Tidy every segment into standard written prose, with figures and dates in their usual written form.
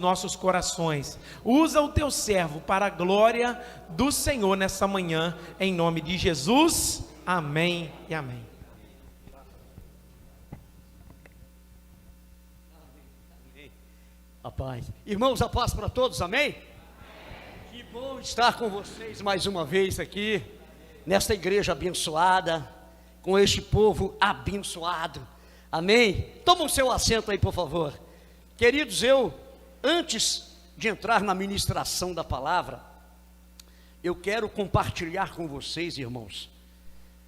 nossos corações. Usa o teu servo para a glória do Senhor nessa manhã, em nome de Jesus. Amém e amém. A paz. Irmãos, a paz para todos, amém? Que bom estar com vocês mais uma vez aqui, nesta igreja abençoada, com este povo abençoado, amém? Toma o seu assento aí, por favor. Queridos, antes de entrar na ministração da palavra, eu quero compartilhar com vocês, irmãos,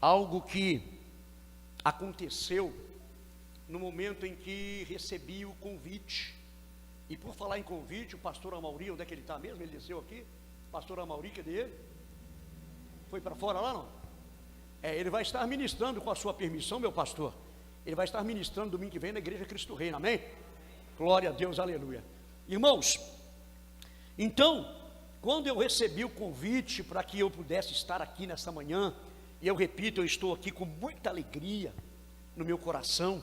algo que aconteceu no momento em que recebi o convite. E por falar em convite, o pastor Amauri, onde é que ele está mesmo? Ele desceu aqui? Pastor Amauri, cadê ele? Foi para fora lá, não? Ele vai estar ministrando, com a sua permissão, meu pastor. Ele vai estar ministrando domingo que vem na Igreja Cristo Reino, amém? Glória a Deus, aleluia. Irmãos, então, quando eu recebi o convite para que eu pudesse estar aqui nesta manhã, e eu repito, eu estou aqui com muita alegria no meu coração.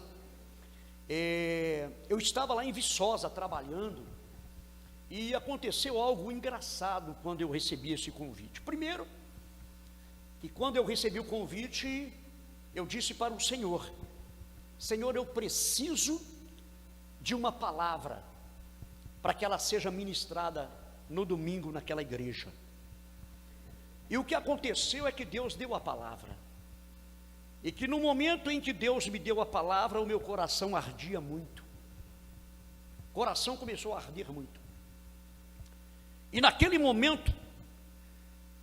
Eu estava lá em Viçosa trabalhando, e aconteceu algo engraçado quando eu recebi esse convite. Primeiro, que quando eu recebi o convite, eu disse para o Senhor: Senhor, eu preciso de uma palavra para que ela seja ministrada no domingo naquela igreja. E o que aconteceu é que Deus deu a palavra, e que no momento em que Deus me deu a palavra, o meu coração ardia muito. O coração começou a arder muito. E naquele momento,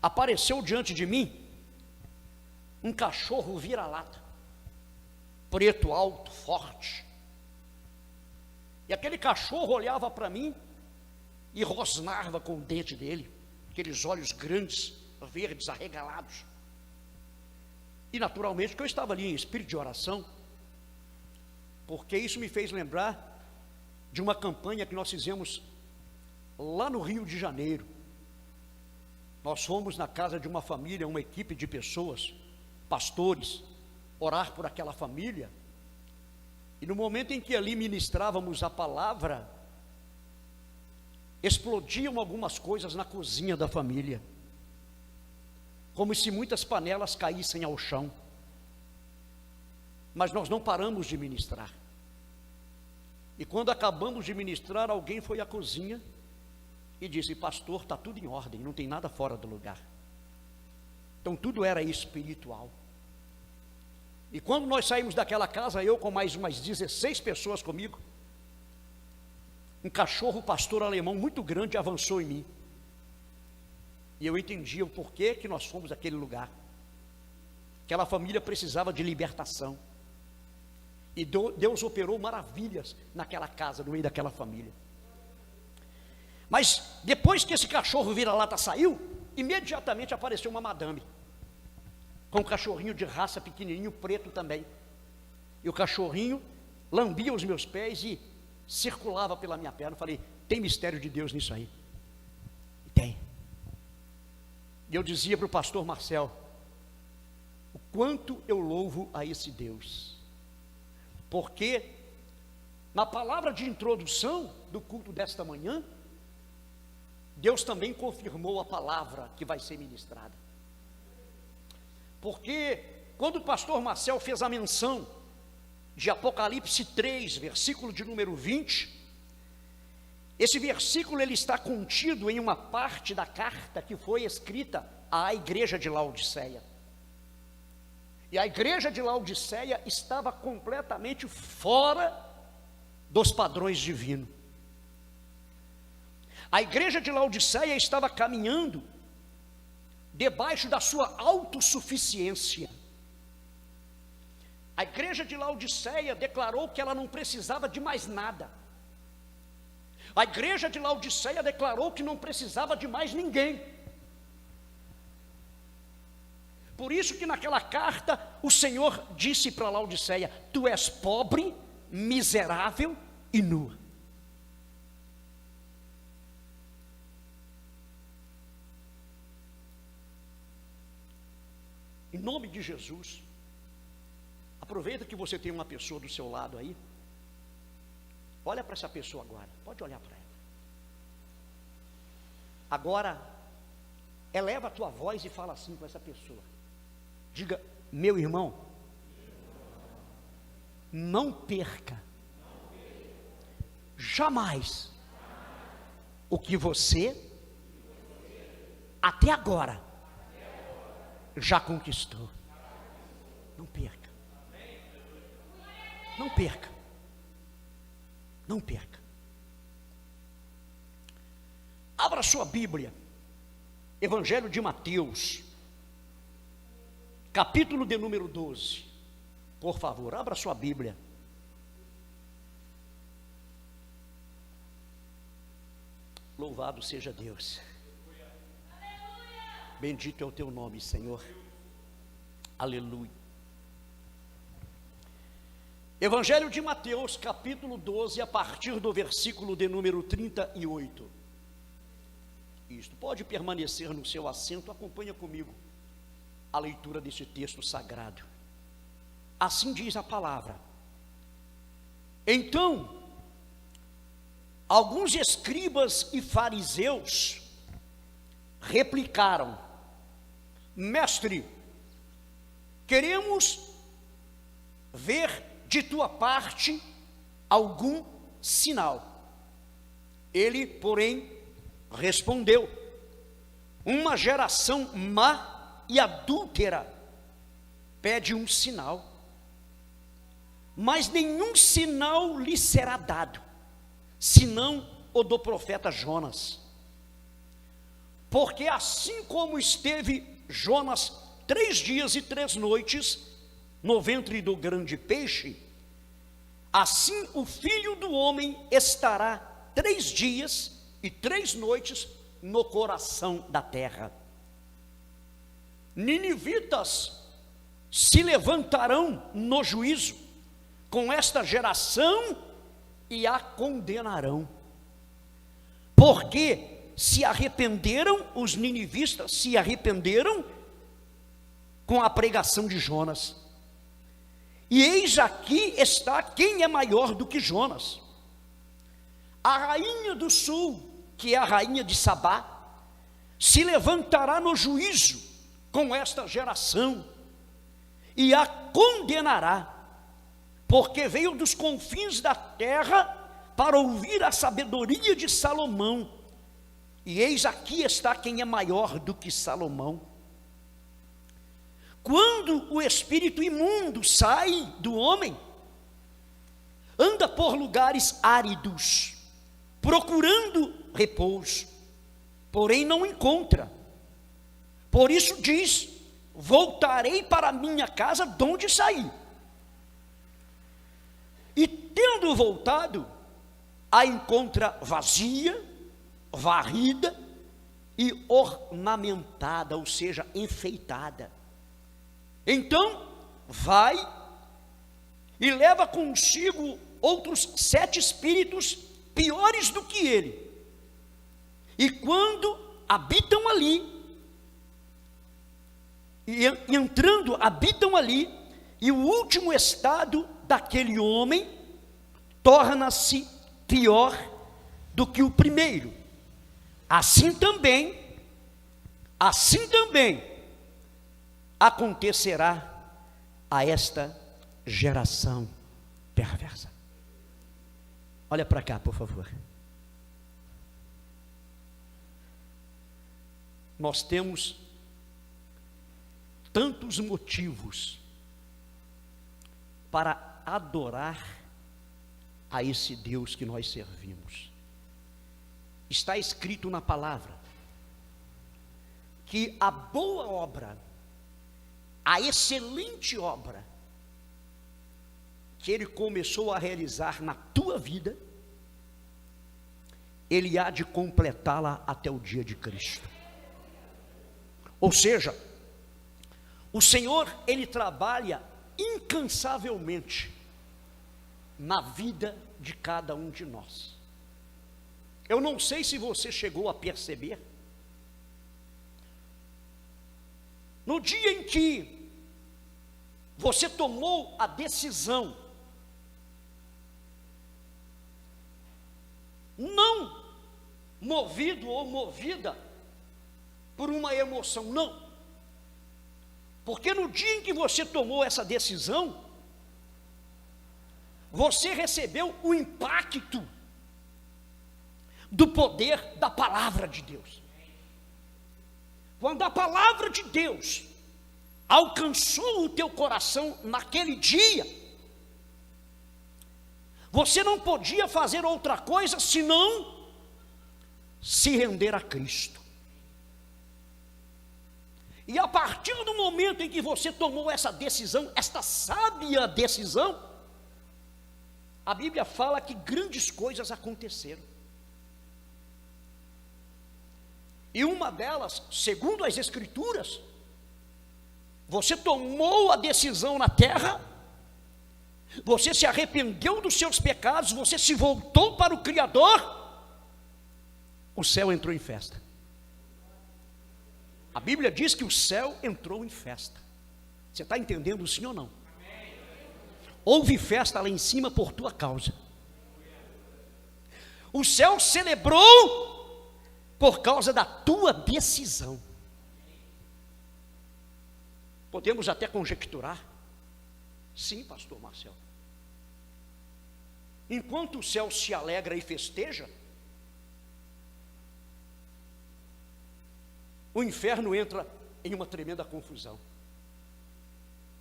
apareceu diante de mim um cachorro vira-lata, preto, alto, forte. E aquele cachorro olhava para mim e rosnava com o dente dele, aqueles olhos grandes, verdes, arregalados. E naturalmente que eu estava ali em espírito de oração, porque isso me fez lembrar de uma campanha que nós fizemos lá no Rio de Janeiro. Nós fomos na casa de uma família, uma equipe de pessoas, pastores, orar por aquela família. E no momento em que ali ministrávamos a palavra, explodiam algumas coisas na cozinha da família, como se muitas panelas caíssem ao chão. Mas nós não paramos de ministrar. E quando acabamos de ministrar, alguém foi à cozinha e disse: pastor, está tudo em ordem, não tem nada fora do lugar. Então tudo era espiritual. E quando nós saímos daquela casa, eu com mais umas 16 pessoas comigo, um cachorro pastor alemão muito grande avançou em mim. E eu entendi o porquê que nós fomos àquele lugar. Aquela família precisava de libertação. E Deus operou maravilhas naquela casa, no meio daquela família. Mas depois que esse cachorro vira-lata saiu, imediatamente apareceu uma madame, com um cachorrinho de raça pequenininho, preto também. E o cachorrinho lambia os meus pés e circulava pela minha perna. Eu falei: tem mistério de Deus nisso aí? E tem. E eu dizia para o pastor Marcel: o quanto eu louvo a esse Deus, porque na palavra de introdução do culto desta manhã, Deus também confirmou a palavra que vai ser ministrada. Porque quando o pastor Marcel fez a menção de Apocalipse 3, versículo de número 20, esse versículo ele está contido em uma parte da carta que foi escrita à igreja de Laodiceia. E a igreja de Laodiceia estava completamente fora dos padrões divinos. A igreja de Laodiceia estava caminhando debaixo da sua autossuficiência. A igreja de Laodiceia declarou que ela não precisava de mais nada. A igreja de Laodiceia declarou que não precisava de mais ninguém. Por isso que naquela carta o Senhor disse para Laodiceia: tu és pobre, miserável e nua. Em nome de Jesus, aproveita que você tem uma pessoa do seu lado aí. Olha para essa pessoa agora, pode olhar para ela. Agora, eleva a tua voz e fala assim com essa pessoa. Diga: meu irmão, não perca jamais o que você até agora já conquistou. Não perca. Não perca. Não perca. Abra sua Bíblia, Evangelho de Mateus, capítulo de número 12. Por favor, abra sua Bíblia. Louvado seja Deus. Bendito é o teu nome, Senhor. Aleluia. Evangelho de Mateus, capítulo 12, a partir do versículo de número 38. Isto pode permanecer no seu assento, acompanha comigo a leitura desse texto sagrado. Assim diz a palavra. Então, alguns escribas e fariseus replicaram: mestre, queremos ver de tua parte algum sinal. Ele, porém, respondeu: uma geração má e adúltera pede um sinal, mas nenhum sinal lhe será dado, senão o do profeta Jonas. Porque assim como esteve Jonas 3 dias e 3 noites no ventre do grande peixe, assim o Filho do Homem estará 3 dias e 3 noites no coração da terra. Ninivitas se levantarão no juízo com esta geração e a condenarão, porque se arrependeram, os ninivistas se arrependeram com a pregação de Jonas. E eis aqui está quem é maior do que Jonas. A rainha do sul, que é a rainha de Sabá, se levantará no juízo com esta geração e a condenará, porque veio dos confins da terra para ouvir a sabedoria de Salomão. E eis aqui está quem é maior do que Salomão. Quando o espírito imundo sai do homem, anda por lugares áridos, procurando repouso, porém não encontra. Por isso diz: voltarei para minha casa donde saí. E tendo voltado, a encontra vazia, varrida e ornamentada, ou seja, enfeitada. Então vai e leva consigo outros 7 espíritos piores do que ele. E quando habitam ali, e entrando, habitam ali, e o último estado daquele homem torna-se pior do que o primeiro. Assim também acontecerá a esta geração perversa. Olha para cá, por favor. Nós temos tantos motivos para adorar a esse Deus que nós servimos. Está escrito na palavra que a boa obra, a excelente obra que Ele começou a realizar na tua vida, Ele há de completá-la até o dia de Cristo. Ou seja, o Senhor, Ele trabalha incansavelmente na vida de cada um de nós. Eu não sei se você chegou a perceber, no dia em que você tomou a decisão, não movido ou movida por uma emoção, não. Porque no dia em que você tomou essa decisão, você recebeu o impacto do poder da palavra de Deus. Quando a palavra de Deus alcançou o teu coração naquele dia, você não podia fazer outra coisa senão se render a Cristo. E a partir do momento em que você tomou essa decisão, esta sábia decisão, a Bíblia fala que grandes coisas aconteceram. E uma delas, segundo as Escrituras, você tomou a decisão na terra, você se arrependeu dos seus pecados, você se voltou para o Criador, o céu entrou em festa. A Bíblia diz que o céu entrou em festa. Você está entendendo sim ou não? Houve festa lá em cima por tua causa. O céu celebrou por causa da tua decisão. Podemos até conjecturar. Sim, pastor Marcelo. Enquanto o céu se alegra e festeja, o inferno entra em uma tremenda confusão.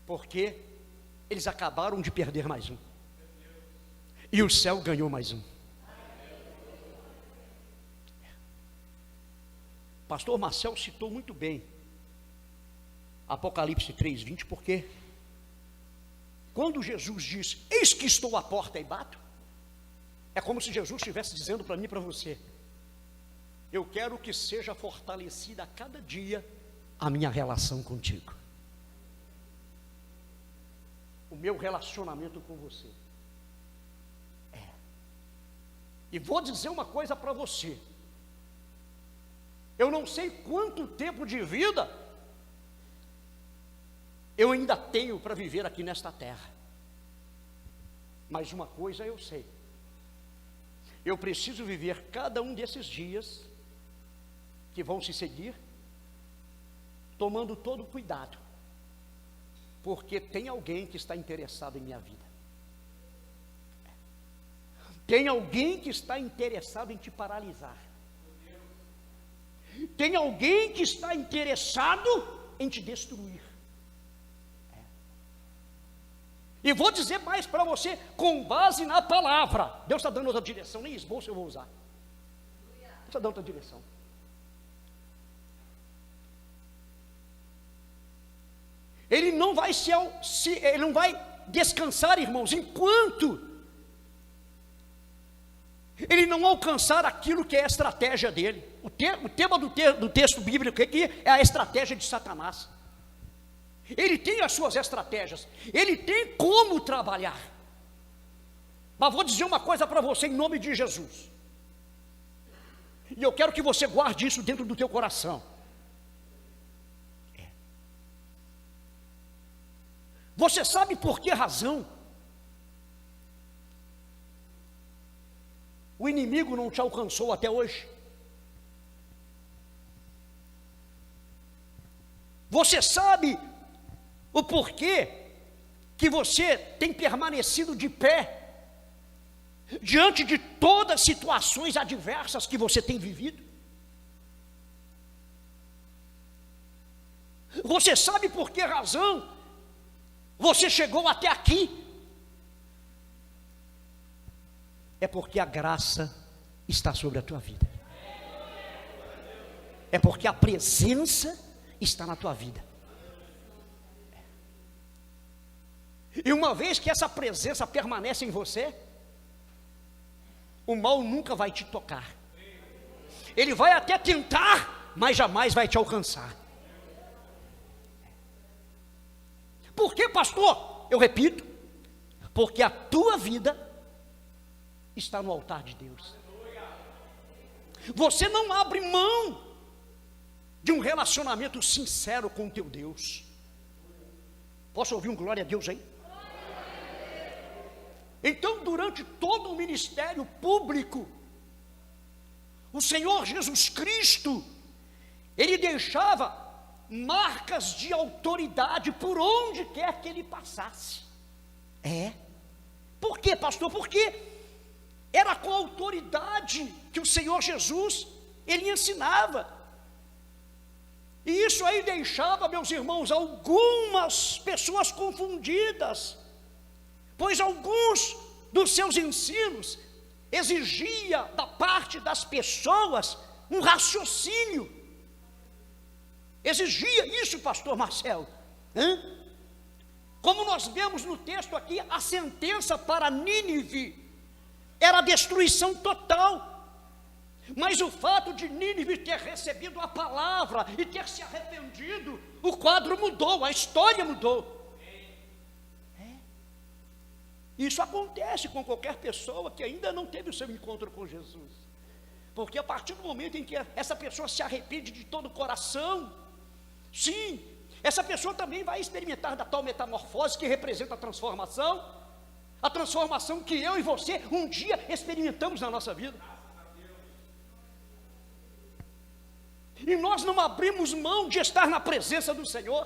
Porque eles acabaram de perder mais um. E o céu ganhou mais um. Pastor Marcelo citou muito bem Apocalipse 3:20, porque quando Jesus diz, eis que estou à porta e bato, é como se Jesus estivesse dizendo para mim e para você, eu quero que seja fortalecida a cada dia a minha relação contigo, o meu relacionamento com você. E vou dizer uma coisa para você, eu não sei quanto tempo de vida eu ainda tenho para viver aqui nesta terra, mas uma coisa eu sei, eu preciso viver cada um desses dias que vão se seguir, tomando todo cuidado, porque tem alguém que está interessado em minha vida, tem alguém que está interessado em te paralisar, tem alguém que está interessado em te destruir. E vou dizer mais para você, com base na palavra. Deus está dando outra direção, nem esboço eu vou usar. Deus está dando outra direção. Ele não vai ele não vai descansar, irmãos, enquanto ele não alcançar aquilo que é a estratégia dele. O tema do texto bíblico aqui é a estratégia de Satanás. Ele tem as suas estratégias, ele tem como trabalhar. Mas vou dizer uma coisa para você em nome de Jesus, e eu quero que você guarde isso dentro do teu coração. Você sabe por que razão o inimigo não te alcançou até hoje? Você sabe o porquê que você tem permanecido de pé diante de todas as situações adversas que você tem vivido? Você sabe por que razão você chegou até aqui? É porque a graça está sobre a tua vida, é porque a presença está na tua vida. E uma vez que essa presença permanece em você, o mal nunca vai te tocar. Ele vai até tentar, mas jamais vai te alcançar. Por que, pastor? Eu repito, porque a tua vida está no altar de Deus. Você não abre mão de um relacionamento sincero com o teu Deus. Posso ouvir um glória a Deus aí? Então, durante todo o ministério público, o Senhor Jesus Cristo, ele deixava marcas de autoridade por onde quer que ele passasse. Por quê, pastor? Porque era com a autoridade que o Senhor Jesus, ele ensinava. E isso aí deixava, meus irmãos, algumas pessoas confundidas, pois alguns dos seus ensinos exigia da parte das pessoas um raciocínio. Exigia isso, pastor Marcelo. Como nós vemos no texto aqui, a sentença para Nínive era a destruição total. Mas o fato de Nínive ter recebido a palavra e ter se arrependido, o quadro mudou, a história mudou. Isso acontece com qualquer pessoa que ainda não teve o seu encontro com Jesus. Porque a partir do momento em que essa pessoa se arrepende de todo o coração, sim, essa pessoa também vai experimentar da tal metamorfose que representa a transformação que eu e você um dia experimentamos na nossa vida. E nós não abrimos mão de estar na presença do Senhor.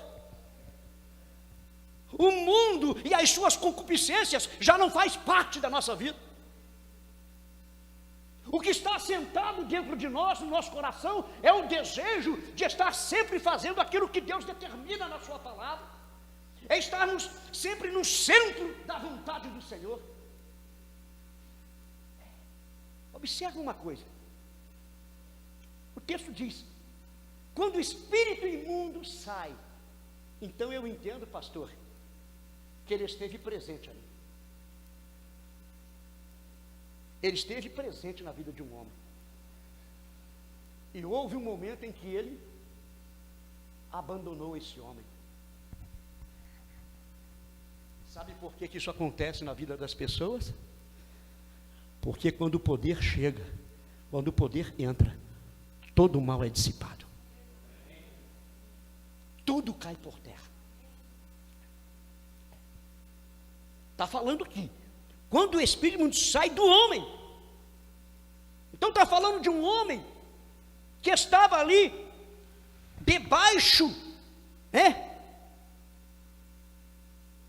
O mundo e as suas concupiscências já não faz parte da nossa vida. O que está assentado dentro de nós, no nosso coração, é o desejo de estar sempre fazendo aquilo que Deus determina na sua palavra. É estarmos sempre no centro da vontade do Senhor. Observe uma coisa. O texto diz: quando o espírito imundo sai, então eu entendo, pastor, que ele esteve presente ali. Ele esteve presente na vida de um homem. E houve um momento em que ele abandonou esse homem. Sabe por que isso acontece na vida das pessoas? Porque quando o poder chega, quando o poder entra, todo o mal é dissipado. Tudo cai por terra. Está falando aqui, quando o espírito sai do homem. Então está falando de um homem que estava ali debaixo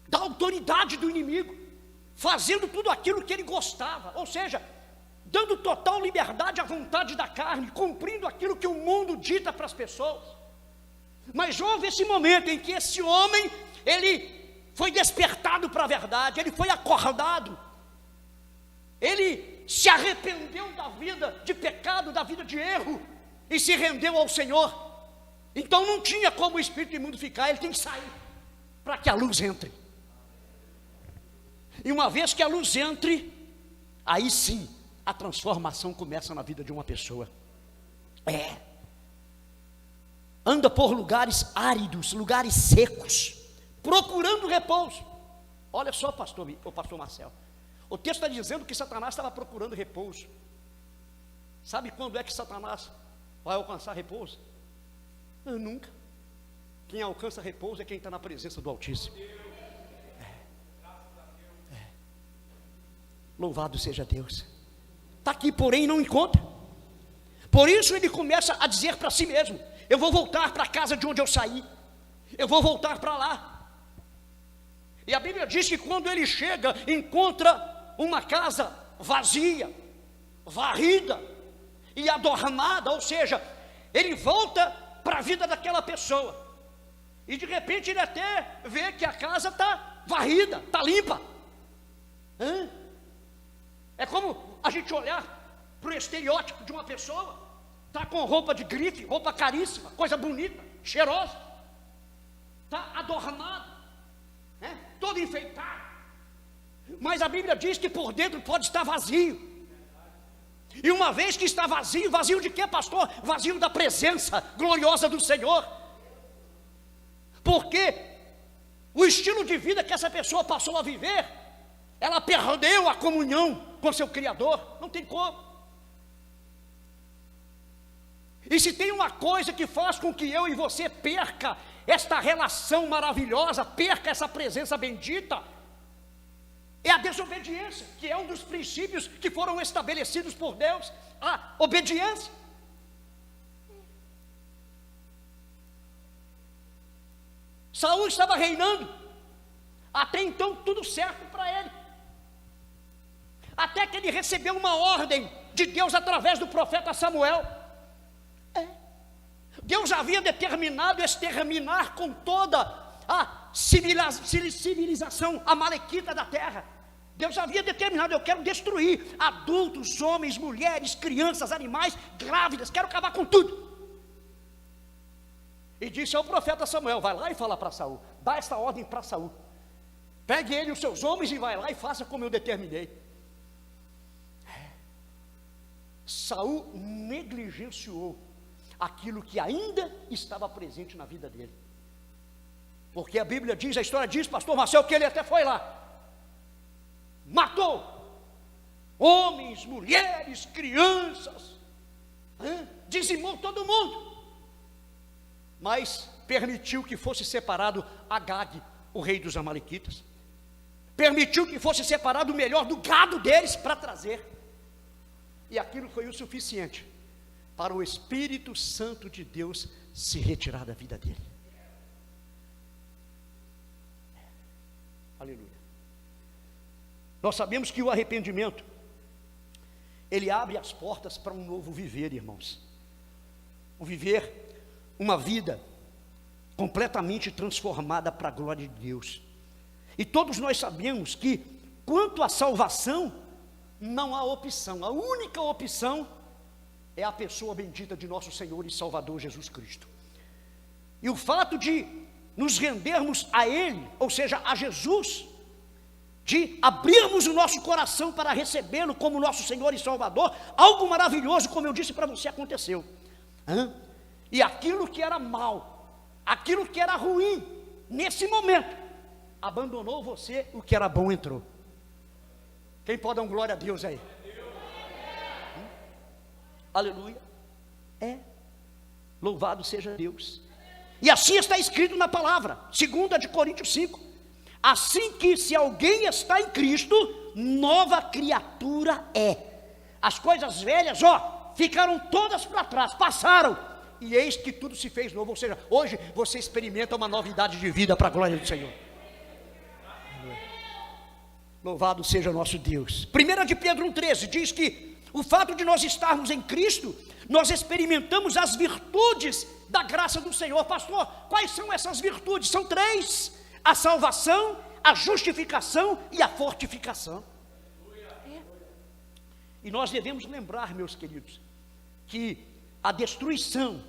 da autoridade do inimigo, fazendo tudo aquilo que ele gostava, ou seja, dando total liberdade à vontade da carne, cumprindo aquilo que o mundo dita para as pessoas. Mas houve esse momento em que esse homem, ele foi despertado para a verdade, ele foi acordado, ele se arrependeu da vida de pecado, da vida de erro, e se rendeu ao Senhor. Então não tinha como o espírito imundo ficar, ele tem que sair, para que a luz entre. E uma vez que a luz entre, aí sim, a transformação começa na vida de uma pessoa. Anda por lugares áridos, lugares secos, procurando repouso. Olha só, pastor Marcelo, o texto está dizendo que Satanás estava procurando repouso. Sabe quando é que Satanás vai alcançar repouso? Nunca. Quem alcança repouso é quem está na presença do Altíssimo. Louvado seja Deus. Está aqui, porém não encontra. Por isso ele começa a dizer para si mesmo: eu vou voltar para a casa de onde eu saí, eu vou voltar para lá. E a Bíblia diz que quando ele chega, encontra uma casa vazia, varrida e adornada, ou seja, ele volta para a vida daquela pessoa, e de repente ele até vê que a casa está varrida, está limpa. É como a gente olhar para o estereótipo de uma pessoa, está com roupa de grife, roupa caríssima, coisa bonita, cheirosa, está adornado, todo enfeitado, mas a Bíblia diz que por dentro pode estar vazio. E uma vez que está vazio, vazio de quê, pastor? Vazio da presença gloriosa do Senhor. Porque o estilo de vida que essa pessoa passou a viver, ela perdeu a comunhão com seu Criador, não tem como. E se tem uma coisa que faz com que eu e você perca esta relação maravilhosa, perca essa presença bendita, É a desobediência, que é um dos princípios que foram estabelecidos por Deus, a obediência. Saul estava reinando, até então tudo certo para ele, até que ele recebeu uma ordem de Deus através do profeta Samuel. Deus havia determinado exterminar com toda a civilização amalequita da terra. Deus havia determinado: eu quero destruir adultos, homens, mulheres, crianças, animais, grávidas, quero acabar com tudo. E disse ao profeta Samuel: vai lá e fala para Saul, dá esta ordem para Saul, pegue ele e os seus homens e vai lá e faça como eu determinei. Saul negligenciou aquilo que ainda estava presente na vida dele, porque a Bíblia diz, a história diz, pastor Marcelo, que ele até foi lá, matou homens, mulheres, crianças, dizimou todo mundo, mas permitiu que fosse separado Agag, o rei dos amalequitas, permitiu que fosse separado o melhor do gado deles para trazer, e aquilo foi o suficiente para o Espírito Santo de Deus se retirar da vida dele. Aleluia. Nós sabemos que o arrependimento, ele abre as portas para um novo viver, irmãos. Um viver, uma vida completamente transformada para a glória de Deus. E todos nós sabemos que, quanto à salvação, não há opção. A única opção é a pessoa bendita de nosso Senhor e Salvador Jesus Cristo. E o fato de nos rendermos a Ele, ou seja, a Jesus, de abrirmos o nosso coração para recebê-lo como nosso Senhor e Salvador, algo maravilhoso, como eu disse para você, aconteceu. E aquilo que era mal, aquilo que era ruim, nesse momento, abandonou você, o que era bom entrou. Quem pode dar um glória a Deus aí? Aleluia. Louvado seja Deus. E assim está escrito na palavra, 2 Coríntios 5. Assim que, se alguém está em Cristo, nova criatura é. As coisas velhas, ficaram todas para trás, passaram, e eis que tudo se fez novo. Ou seja, hoje você experimenta uma novidade de vida para a glória do Senhor. Louvado seja nosso Deus. 1 de Pedro 1,13 diz que o fato de nós estarmos em Cristo, nós experimentamos as virtudes da graça do Senhor. Pastor, quais são essas virtudes? São 3: a salvação, a justificação e a fortificação. E nós devemos lembrar, meus queridos, que a destruição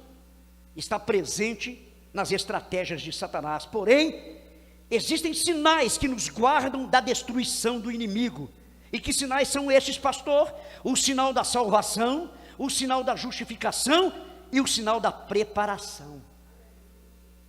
está presente nas estratégias de Satanás, porém, existem sinais que nos guardam da destruição do inimigo. E que sinais são estes, pastor? O sinal da salvação, o sinal da justificação e o sinal da preparação.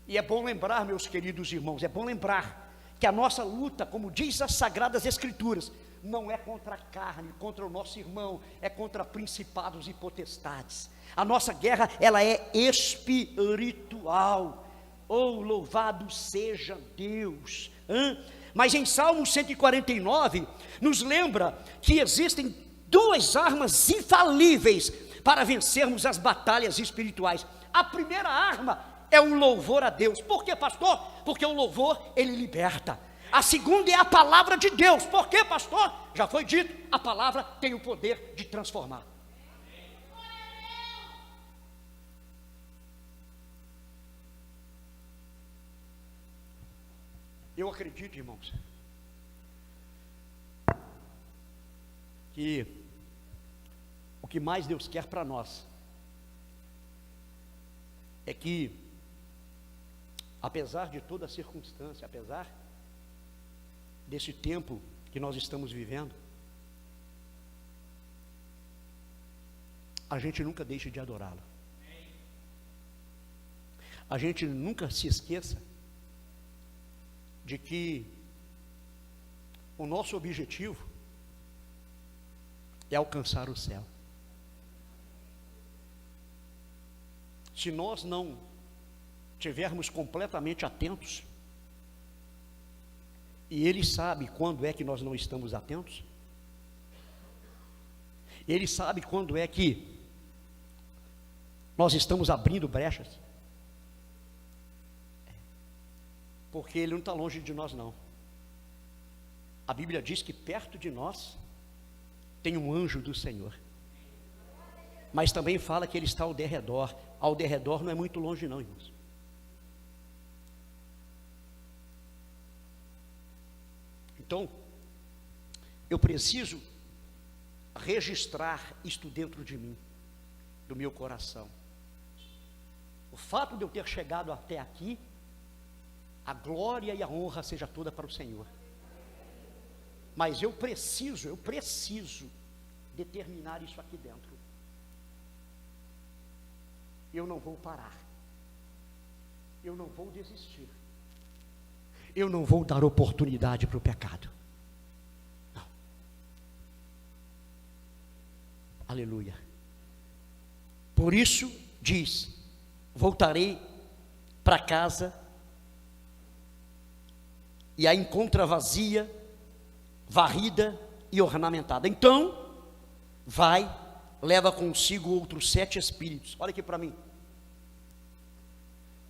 E é bom lembrar, meus queridos irmãos, é bom lembrar que a nossa luta, como diz as Sagradas Escrituras, não é contra a carne, contra o nosso irmão, é contra principados e potestades. A nossa guerra, ela é espiritual. Oh, louvado seja Deus! Mas em Salmo 149, nos lembra que existem 2 armas infalíveis para vencermos as batalhas espirituais. A primeira arma é o louvor a Deus. Por quê, pastor? Porque o louvor, ele liberta. A segunda é a palavra de Deus. Por quê, pastor? Já foi dito, a palavra tem o poder de transformar. Eu acredito, irmãos, que o que mais Deus quer para nós é que, apesar de toda a circunstância, apesar desse tempo que nós estamos vivendo, a gente nunca deixe de adorá-lo. A gente nunca se esqueça de que o nosso objetivo é alcançar o céu. Se nós não tivermos completamente atentos E Ele sabe quando é que nós não estamos atentos. Ele sabe quando é que nós estamos abrindo brechas. Porque Ele não está longe de nós, não. A Bíblia diz que perto de nós tem um anjo do Senhor. Mas também fala que Ele está ao derredor. Ao derredor não é muito longe, não, irmãos. Então, eu preciso registrar isto dentro de mim, do meu coração. O fato de eu ter chegado até aqui, a glória e a honra seja toda para o Senhor. Mas eu preciso determinar isso aqui dentro. Eu não vou parar. Eu não vou desistir. Eu não vou dar oportunidade para o pecado. Não. Aleluia. Por isso diz: voltarei para casa e a encontra vazia, varrida e ornamentada. Então, vai, leva consigo outros 7 espíritos. Olha aqui para mim.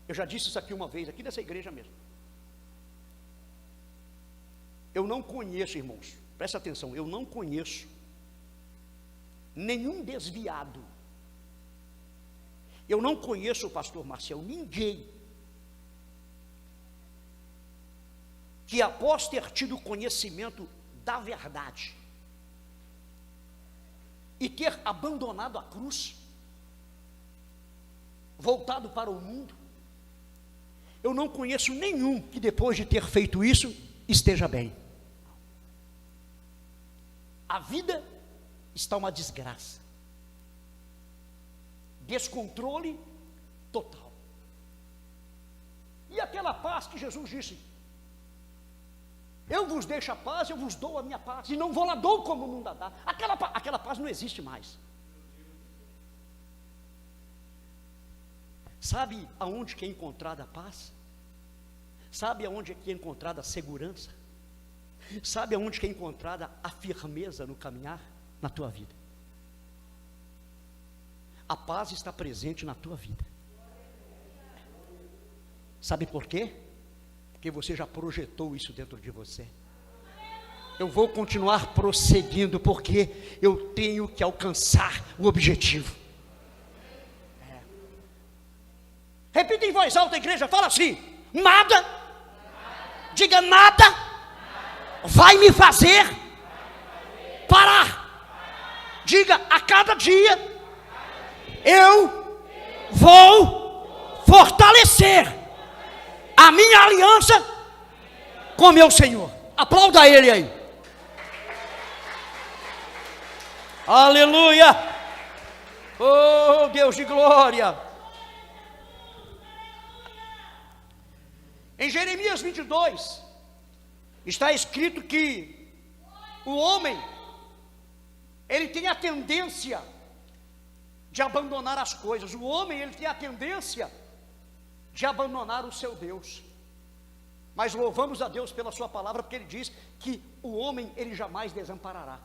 Eu já disse isso aqui uma vez, aqui nessa igreja mesmo. Eu não conheço, irmãos, presta atenção, eu não conheço nenhum desviado. Eu não conheço o pastor Marcial, ninguém que após ter tido conhecimento da verdade e ter abandonado a cruz, voltado para o mundo, eu não conheço nenhum que depois de ter feito isso esteja bem. A vida está uma desgraça, descontrole total. E aquela paz que Jesus disse: eu vos deixo a paz, eu vos dou a minha paz, e não vou lá dou como o mundo a dá. Aquela paz não existe mais. Sabe aonde que é encontrada a paz? Sabe aonde é que é encontrada a segurança? Sabe aonde que é encontrada a firmeza no caminhar? Na tua vida. A paz está presente na tua vida. Sabe por quê? Porque você já projetou isso dentro de você. Eu vou continuar prosseguindo porque eu tenho que alcançar o objetivo. Repita em voz alta, igreja, fala assim: nada, diga nada, vai me fazer parar. Diga: a cada dia eu vou fortalecer a minha aliança com meu Senhor. Aplauda Ele aí. Aleluia. Oh, Deus de glória. Em Jeremias 22 está escrito que o homem, ele tem a tendência de abandonar as coisas. O homem, ele tem a tendência de abandonar o seu Deus. Mas louvamos a Deus pela sua palavra, porque Ele diz que o homem, ele jamais desamparará.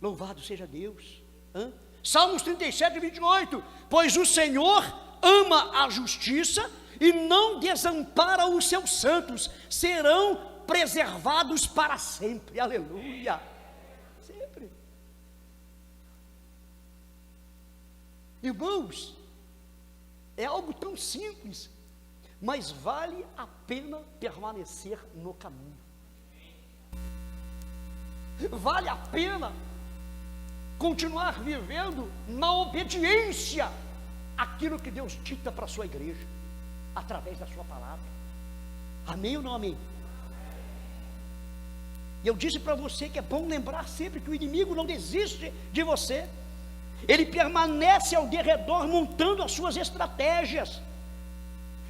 Louvado seja Deus. Salmos 37, 28. Pois o Senhor ama a justiça e não desampara os seus santos, serão preservados para sempre. Aleluia. Sempre. Irmãos, é algo tão simples, mas vale a pena permanecer no caminho. Vale a pena continuar vivendo na obediência àquilo que Deus dita para a sua igreja, através da sua palavra. Amém ou não amém? E eu disse para você que é bom lembrar sempre que o inimigo não desiste de você. Ele permanece ao derredor montando as suas estratégias.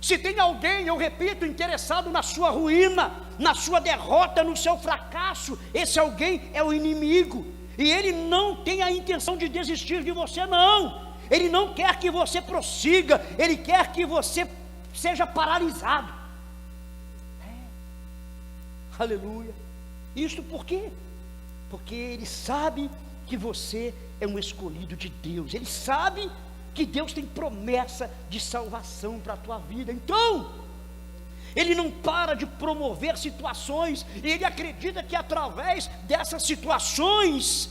Se tem alguém, eu repito, interessado na sua ruína, na sua derrota, no seu fracasso, esse alguém é o inimigo. E ele não tem a intenção de desistir de você, não. Ele não quer que você prossiga, ele quer que você seja paralisado. Aleluia. Isso por quê? Porque ele sabe que você é um escolhido de Deus. Ele sabe que Deus tem promessa de salvação para a tua vida. Então, ele não para de promover situações, e ele acredita que através dessas situações,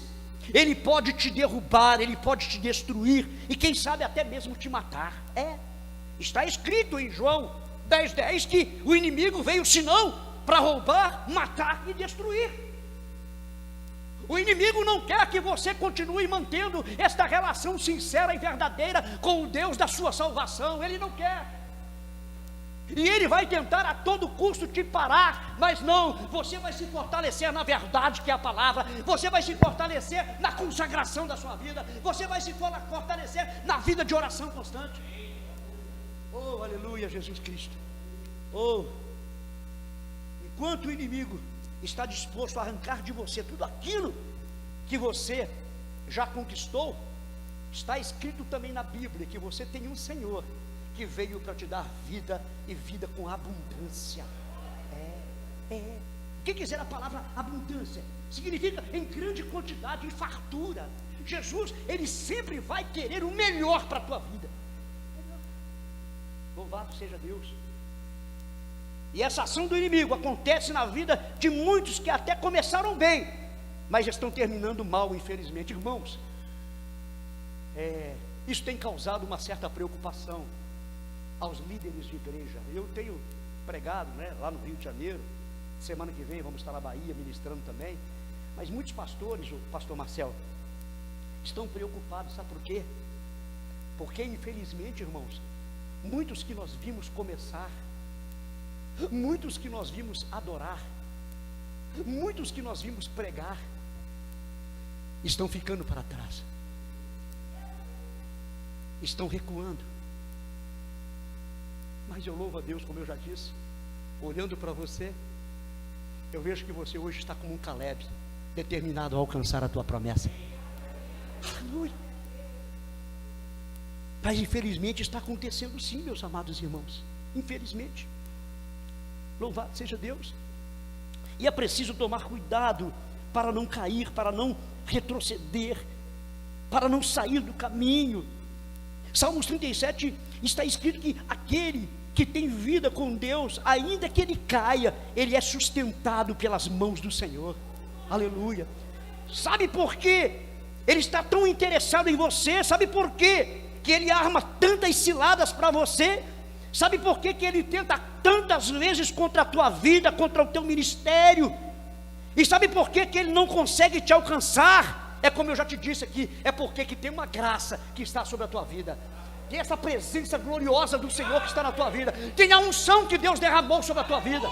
ele pode te derrubar, ele pode te destruir, e quem sabe até mesmo te matar. Está escrito em João 10:10 que o inimigo veio senão para roubar, matar e destruir. O inimigo não quer que você continue mantendo esta relação sincera e verdadeira com o Deus da sua salvação. Ele não quer. E ele vai tentar a todo custo te parar, mas não, você vai se fortalecer na verdade que é a palavra, você vai se fortalecer na consagração da sua vida, você vai se fortalecer na vida de oração constante. Oh, aleluia, Jesus Cristo. Oh, enquanto o inimigo está disposto a arrancar de você tudo aquilo que você já conquistou, está escrito também na Bíblia que você tem um Senhor que veio para te dar vida e vida com abundância. O que quiser a palavra abundância? Significa em grande quantidade, em fartura. Jesus, ele sempre vai querer o melhor para a tua vida. Louvado seja Deus. E essa ação do inimigo acontece na vida de muitos que até começaram bem, mas já estão terminando mal, infelizmente. Irmãos, isso tem causado uma certa preocupação aos líderes de igreja. Eu tenho pregado, lá no Rio de Janeiro. Semana que vem vamos estar na Bahia ministrando também. Mas muitos pastores, o pastor Marcel, estão preocupados, sabe por quê? Porque infelizmente, irmãos, muitos que nós vimos começar, muitos que nós vimos adorar, muitos que nós vimos pregar, estão ficando para trás, estão recuando. Mas eu louvo a Deus, como eu já disse, olhando para você, eu vejo que você hoje está como um Caleb, determinado a alcançar a tua promessa. Aleluia. Mas infelizmente está acontecendo sim, meus amados irmãos, infelizmente. Louvado seja Deus. E é preciso tomar cuidado para não cair, para não retroceder, para não sair do caminho. Salmos 37 está escrito que aquele que tem vida com Deus, ainda que ele caia, ele é sustentado pelas mãos do Senhor. Aleluia. Sabe por quê? Ele está tão interessado em você. Sabe por quê que ele arma tantas ciladas para você? Sabe por quê que ele tenta tantas vezes contra a tua vida, contra o teu ministério? E sabe por quê que ele não consegue te alcançar? É como eu já te disse aqui, é porque que tem uma graça que está sobre a tua vida. Tem essa presença gloriosa do Senhor que está na tua vida. Tem a unção que Deus derramou sobre a tua vida.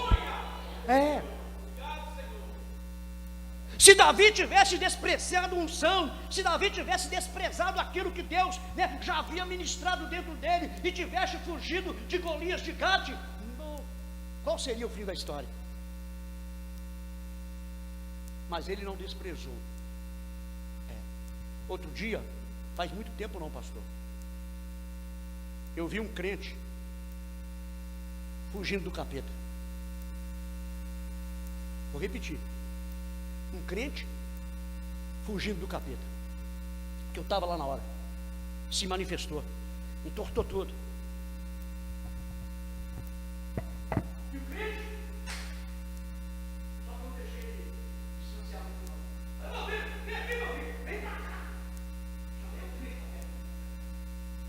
Se Davi tivesse desprezado a unção, se Davi tivesse desprezado aquilo que Deus já havia ministrado dentro dele, e tivesse fugido de Golias de Gate, qual seria o fim da história? Mas ele não desprezou. Outro dia, faz muito tempo não, pastor, eu vi um crente fugindo do capeta. Vou repetir. Um crente fugindo do capeta, que eu estava lá na hora, se manifestou, entortou todo. E o crente, só não deixei ele distanciar muito. Meu filho, vem aqui, meu filho, vem pra cá. Chamei o crente,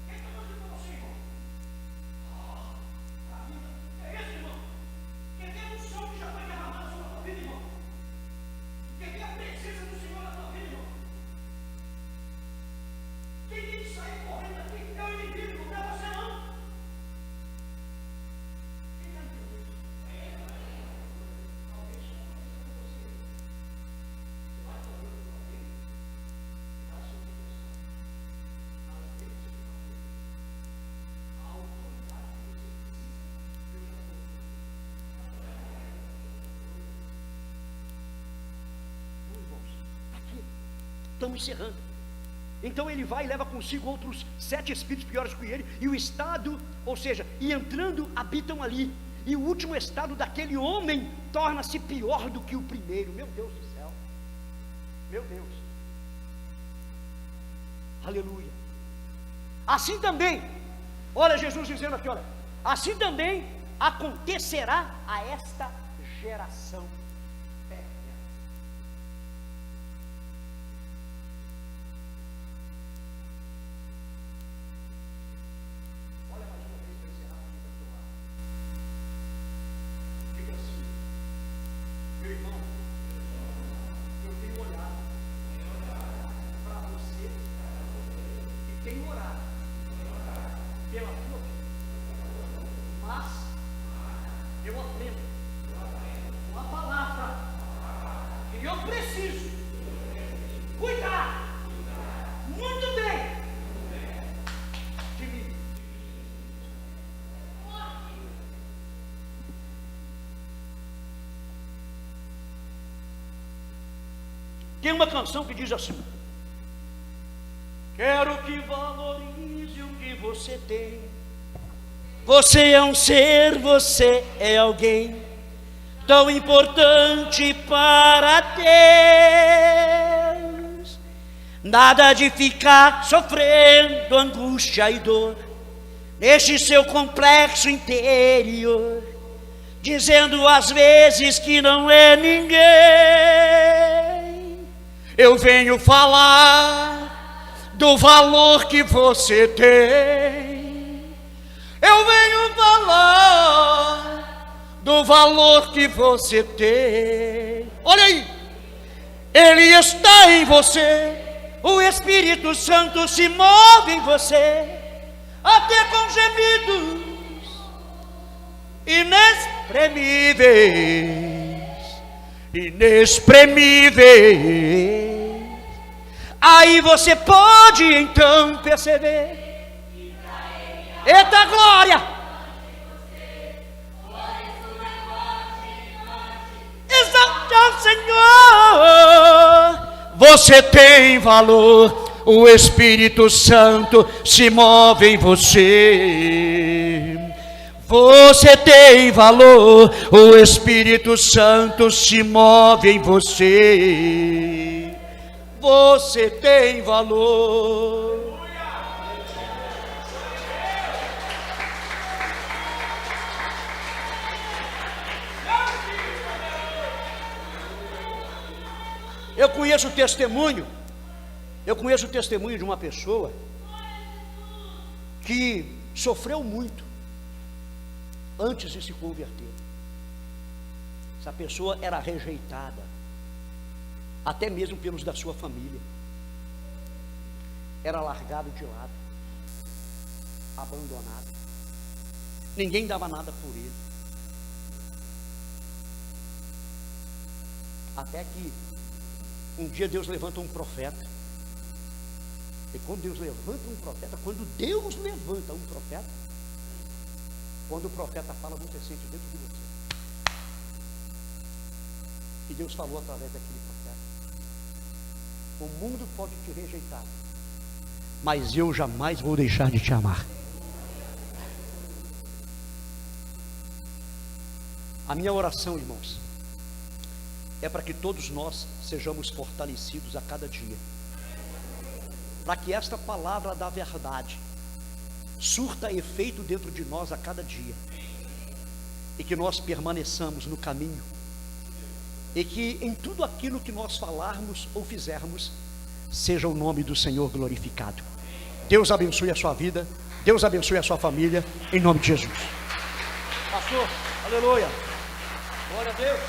o que está fazendo com você, irmão? Que é isso, irmão? Que tem um som que já foi derramado sobre a tua vida, irmão? Que tem a presença do Senhor na tua vida, irmão? Quem tem que sair correndo aqui é o inimigo, não é você não. Quem está entendendo isso? Talvez só com você. Você vai correr com alguém, vai ser uma pessoa. Às vezes você vai ter a autoridade que você precisa. Eu já vou. Irmãos, aqui estamos encerrando. Então ele vai e leva consigo outros 7 espíritos piores que ele, e o estado, ou seja, e entrando habitam ali. e o último estado daquele homem torna-se pior do que o primeiro. Meu Deus do céu, meu Deus, aleluia. Assim também, olha Jesus dizendo aqui, olha, assim também acontecerá a esta geração perversa. Olha mais uma vez para encerrar aqui. Diga assim: meu irmão, eu tenho olhado para você e tenho orado pela tua vida, mas eu aprendo uma palavra que eu preciso cuidar muito bem de mim. Tem uma canção que diz assim: quero que valorize o que você tem. Você é um ser, você é alguém tão importante para Deus. Nada de ficar sofrendo angústia e dor neste seu complexo interior, dizendo às vezes que não é ninguém. Eu venho falar do valor que você tem. Eu venho falar do valor que você tem. Olha aí, Ele está em você, o Espírito Santo se move em você, até com gemidos inexprimíveis. Aí você pode então perceber. Eita glória! Exalte ao Senhor. Você tem valor, o Espírito Santo se move em você. Você tem valor, o Espírito Santo se move em você. Você tem valor. Eu conheço o testemunho de uma pessoa que sofreu muito antes de se converter. Essa pessoa era rejeitada, até mesmo pelos da sua família. Era largado de lado, abandonado. Ninguém dava nada por ele. Até que um dia Deus levanta um profeta. E quando Deus levanta um profeta, quando o profeta fala, você sente dentro de você. E Deus falou através daquele profeta: o mundo pode te rejeitar, mas eu jamais vou deixar de te amar. A minha oração, irmãos, é para que todos nós sejamos fortalecidos a cada dia, para que esta palavra da verdade surta efeito dentro de nós a cada dia, e que nós permaneçamos no caminho, e que em tudo aquilo que nós falarmos ou fizermos, seja o nome do Senhor glorificado. Deus abençoe a sua vida, Deus abençoe a sua família, em nome de Jesus. Pastor, aleluia, glória a Deus.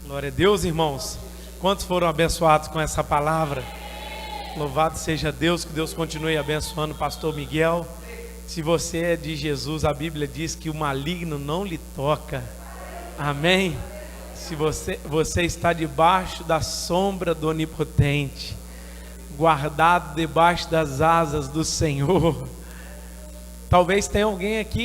Glória a Deus, irmãos. Quantos foram abençoados com essa palavra? Louvado seja Deus, que Deus continue abençoando o pastor Miguel. Se você é de Jesus, a Bíblia diz que o maligno não lhe toca. Amém? Se você está debaixo da sombra do Onipotente, guardado debaixo das asas do Senhor. Talvez tenha alguém aqui